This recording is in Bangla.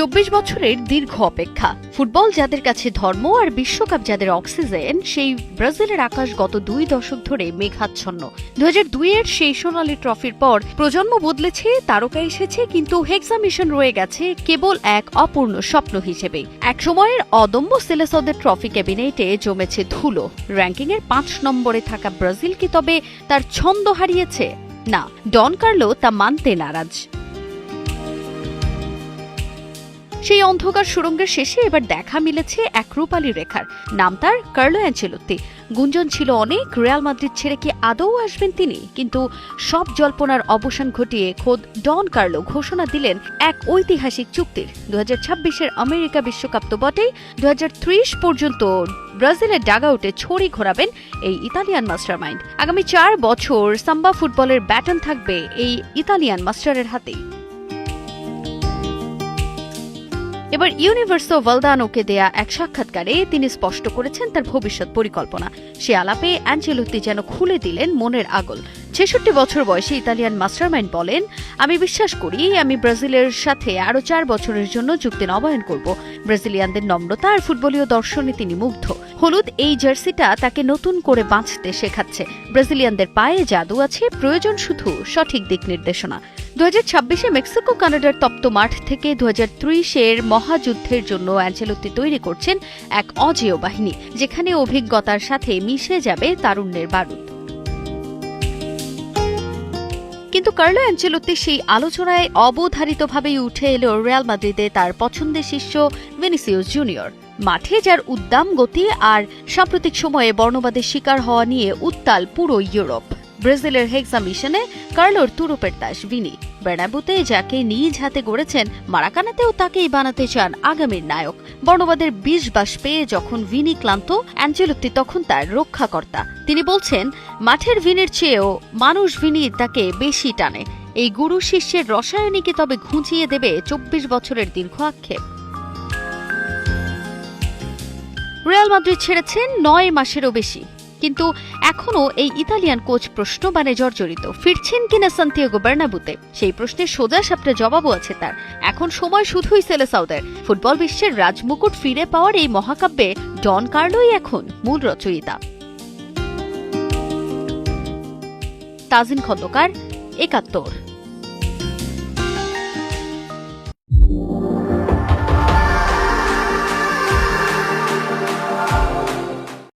২৪ বছরের দীর্ঘ অপেক্ষা, ফুটবল যাদের কাছে ধর্ম আর বিশ্বকাপ যাদের অক্সিজেন, সেই ব্রাজিলের আকাশ গত ২ দশক ধরে মেঘাচ্ছন্ন। ২০০২-এর সেই সোনালী ট্রফির পর প্রজন্ম বদলেছে, তারকা এসেছে, কিন্তু হেক্সা মিশন রয়ে গেছে কেবল এক অপূর্ণ স্বপ্ন হিসেবেই। এক সময়ের অদম্য সেলেসাওদের ট্রফি ক্যাবিনেটে জমেছে ধুলো। র্যাঙ্কিংয়ের ৫ নম্বরে থাকা ব্রাজিল কি তবে তার ছন্দ হারিয়েছে? না, ডন কার্লো তা মানতে নারাজ। সেই অন্ধকার সুড়ঙ্গের শেষে এবার দেখা মিলেছে এক রূপালী রেখার। নাম তার কার্লো অ্যানচেলোত্তি। গুঞ্জন ছিল অনেক, রিয়াল মাদ্রিদ ছেড়ে কি আদৌ আসবেন তিনি? কিন্তু সব জল্পনার অবসান ঘটিয়ে খোদ ডন কার্লো ঘোষণা দিলেন এক ঐতিহাসিক চুক্তির। ২০২৬-এর আমেরিকা বিশ্বকাপ তো বটেই, ২০৩০ পর্যন্ত ব্রাজিলের ডাগআউটে ছড়ি ঘোরাবেন এই ইতালিয়ান মাস্টারমাইন্ড। আগামী ৪ বছর সাম্বা ফুটবলের ব্যাটন থাকবে এই ইতালিয়ান মাস্টারের হাতেই। এবার ইউনিভার্সো ভালদানোকে দেয়া এক সাক্ষাৎকারে তিনি স্পষ্ট করেছেন তার ভবিষ্যৎ পরিকল্পনা। সে আলাপে অ্যানচেলোত্তি যেন খুলে দিলেন মনের আগল। ৬৬ বছর বয়সী ইতালিয়ান মাস্টারমাইন্ড বলেন, আমি বিশ্বাস করি আমি ব্রাজিলের সাথে আরও ৪ বছরের জন্য চুক্তি নবায়ন করব। ব্রাজিলিয়ানদের নম্রতা আর ফুটবলীয় দর্শনে তিনি মুগ্ধ। হলুদ এই জার্সিটা তাকে নতুন করে বাঁচতে শেখাচ্ছে। ব্রাজিলিয়ানদের পায়ে জাদু আছে, প্রয়োজন শুধু সঠিক দিক নির্দেশনা। ২০২৬-এ মেক্সিকো কানাডার তপ্ত মাঠ থেকে ২০৩০-এর মহাযুদ্ধের জন্য অ্যানচেলোত্তি তৈরি করছেন এক অজেয় বাহিনী, যেখানে অভিজ্ঞতার সাথে মিশে যাবে তারুণ্যের বারুদ। কিন্তু কার্লো অ্যানচেলোত্তি সেই আলোচনায় অবধারিতভাবেই উঠে এলো রিয়াল মাদ্রিদে তার পছন্দের শিষ্য ভিনিসিয়াস জুনিয়র। মাঠে যার উদ্দাম গতি আর সাম্প্রতিক সময়ে বর্ণবাদের শিকার হওয়া নিয়ে উত্তাল পুরো ইউরোপ। ব্রাজিলের হেক্সা মিশনে কার্লোর তুরুপের তাস ভিনি। বের্নাব্যুতে যাকে নিজ হাতে গড়েছেন, মারাকানাতেও তাকেই বানাতে চান আগামীর নায়ক। বর্ণবাদের বিষ বাস পেয়ে যখন ভিনি ক্লান্ত, অ্যানচেলোত্তি তখন তার রক্ষাকর্তা। তিনি বলছেন, মাঠের ভিনির চেয়েও মানুষ ভিনি তাকে বেশি টানে। এই গুরু শিষ্যের রসায়নিকে তবে ঘুঁচিয়ে দেবে ২৪ বছরের দীর্ঘ আক্ষেপ। রিয়াল মাদ্রিদ ছেড়েছেন ৯ মাসেরও বেশি, কিন্তু এখনও এই ইতালিয়ান কোচ প্রশ্নবাণে জর্জরিত। ফিরছেন কিনা সান্তিয়াগো বার্নাব্যুতে? সেই প্রশ্নের সোজা সাপটা জবাবও আছে তার। এখন সময় শুধুই সেলেসাওদের। ফুটবল বিশ্বের রাজমুকুট ফিরে পাওয়ার এই মহাকাব্যে ডন কার্লোই এখন মূল রচয়িতা। তাজিন খন্দকার, ৭১।